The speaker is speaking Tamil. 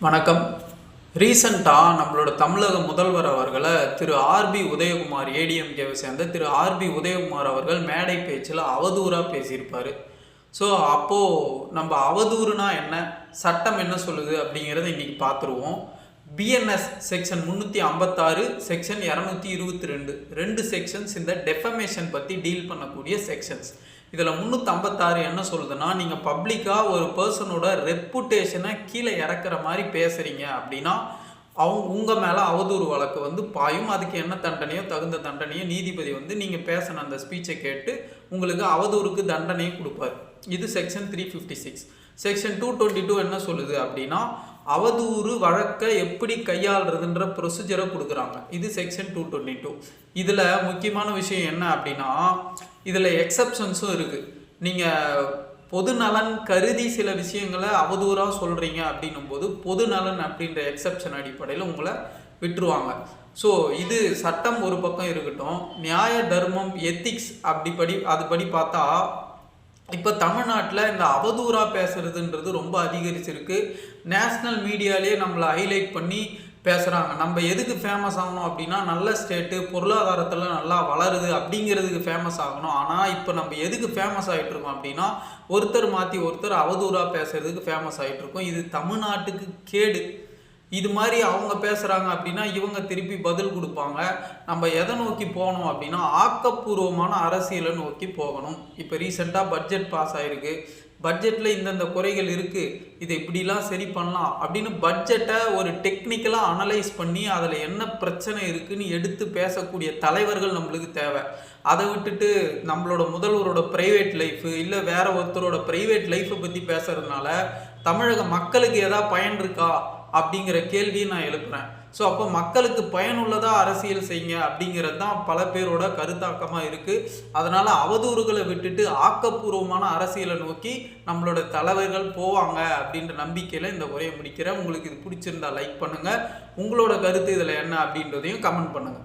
வணக்கம். ரீசெண்டா நம்மளோட தமிழக முதல்வர் அவர்கள திரு ஆர்பி உதயகுமார் ஏடிஎம்கேவை சேர்ந்த திரு ஆர்பி உதயகுமார் அவர்கள் மேடை பேச்சில் அவதூறா பேசியிருப்பாரு. ஸோ அப்போ நம்ம அவதூறுனா என்ன, சட்டம் என்ன சொல்லுது அப்படிங்கிறத இன்னைக்கு பார்த்துருவோம். பிஎன்எஸ் செக்ஷன் 356 செக்ஷன் 222 ரெண்டு செக்ஷன்ஸ் இந்த டெஃபமேஷன் பற்றி டீல் பண்ணக்கூடிய செக்ஷன்ஸ். இதில் 356 என்ன சொல்லுதுன்னா, நீங்கள் பப்ளிக்காக ஒரு பர்சனோட ரெப்புடேஷனை கீழே இறக்குற மாதிரி பேசுகிறீங்க அப்படின்னா உங்கள் மேலே அவதூறு வழக்கு பாயும். அதுக்கு என்ன தண்டனையோ தகுந்த தண்டனையோ நீதிபதி நீங்கள் பேசின அந்த ஸ்பீச்சை கேட்டு உங்களுக்கு அவதூறுக்கு தண்டனையும் கொடுப்பார். இது செக்ஷன் 356. செக்ஷன் 222 என்ன சொல்லுது அப்படின்னா, அவதூறு வழக்கை எப்படி கையாளுறதுன்ற ப்ரொசீஜரை கொடுக்குறாங்க. இது செக்ஷன் 222. இதில் முக்கியமான விஷயம் என்ன அப்படின்னா, இதில் எக்ஸப்ஷன்ஸும் இருக்குது. நீங்கள் பொது நலன் கருதி சில விஷயங்களை அவதூறாக சொல்கிறீங்க அப்படின்னும் போது பொது நலன் அப்படின்ற எக்ஸப்ஷன் அடிப்படையில் உங்களை விட்டுருவாங்க. ஸோ இது சட்டம் ஒரு பக்கம் இருக்கட்டும், நியாய தர்மம் எத்திக்ஸ் அதுபடி பார்த்தா இப்போ தமிழ்நாட்டில் இந்த அவதூறாக பேசுறதுன்றது ரொம்ப அதிகரிச்சிருக்கு. நேஷ்னல் மீடியாலேயே நம்மளை ஹைலைட் பண்ணி பேசுகிறாங்க. நம்ம எதுக்கு ஃபேமஸ் ஆகணும் அப்படின்னா, நல்ல ஸ்டேட்டு, பொருளாதாரத்தில் நல்லா வளருது அப்படிங்கிறதுக்கு ஃபேமஸ் ஆகணும். ஆனால் இப்போ நம்ம எதுக்கு ஃபேமஸ் ஆகிட்ருக்கோம் அப்படின்னா, ஒருத்தர் மாற்றி ஒருத்தர் அவதூறாக பேசுறதுக்கு ஃபேமஸ் ஆகிட்ருக்கோம். இது தமிழ்நாட்டுக்கு கேடு. இது மாதிரி அவங்க பேசுகிறாங்க அப்படின்னா இவங்க திருப்பி பதில் கொடுப்பாங்க. நம்ம எதை நோக்கி போகணும் அப்படின்னா, ஆக்கப்பூர்வமான அரசியலை நோக்கி போகணும். இப்போ ரீசெண்டாக பட்ஜெட் பாஸ் ஆகிருக்கு. பட்ஜெட்டில் இந்தந்த குறைகள் இருக்குது, இதை இப்படிலாம் சரி பண்ணலாம் அப்படின்னு பட்ஜெட்டை ஒரு டெக்னிக்கலாக அனலைஸ் பண்ணி அதில் என்ன பிரச்சனை இருக்குதுன்னு எடுத்து பேசக்கூடிய தலைவர்கள் நம்மளுக்கு தேவை. அதை விட்டுட்டு நம்மளோட முதல்வரோட ப்ரைவேட் லைஃபு இல்லை வேற ஒருத்தரோட ப்ரைவேட் லைஃப்பை பற்றி பேசுறதுனால தமிழக மக்களுக்கு ஏதாவது பயன் இருக்கா அப்படிங்கிற கேள்வியை நான் எழுப்புறேன். ஸோ அப்போ மக்களுக்கு பயனுள்ளதாக அரசியல் செய்யுங்க அப்படிங்கிறது தான் பல பேரோட கருத்தாக்கமாக இருக்குது. அதனால் அவதூறுகளை விட்டுட்டு ஆக்கப்பூர்வமான அரசியலை நோக்கி நம்மளோட தலைவர்கள் போவாங்க அப்படின்ற நம்பிக்கையில் இந்த உரையை முடிக்கிறேன். உங்களுக்கு இது பிடிச்சிருந்தா லைக் பண்ணுங்கள். உங்களோட கருத்து இதில் என்ன அப்படின்றதையும் கமெண்ட் பண்ணுங்கள்.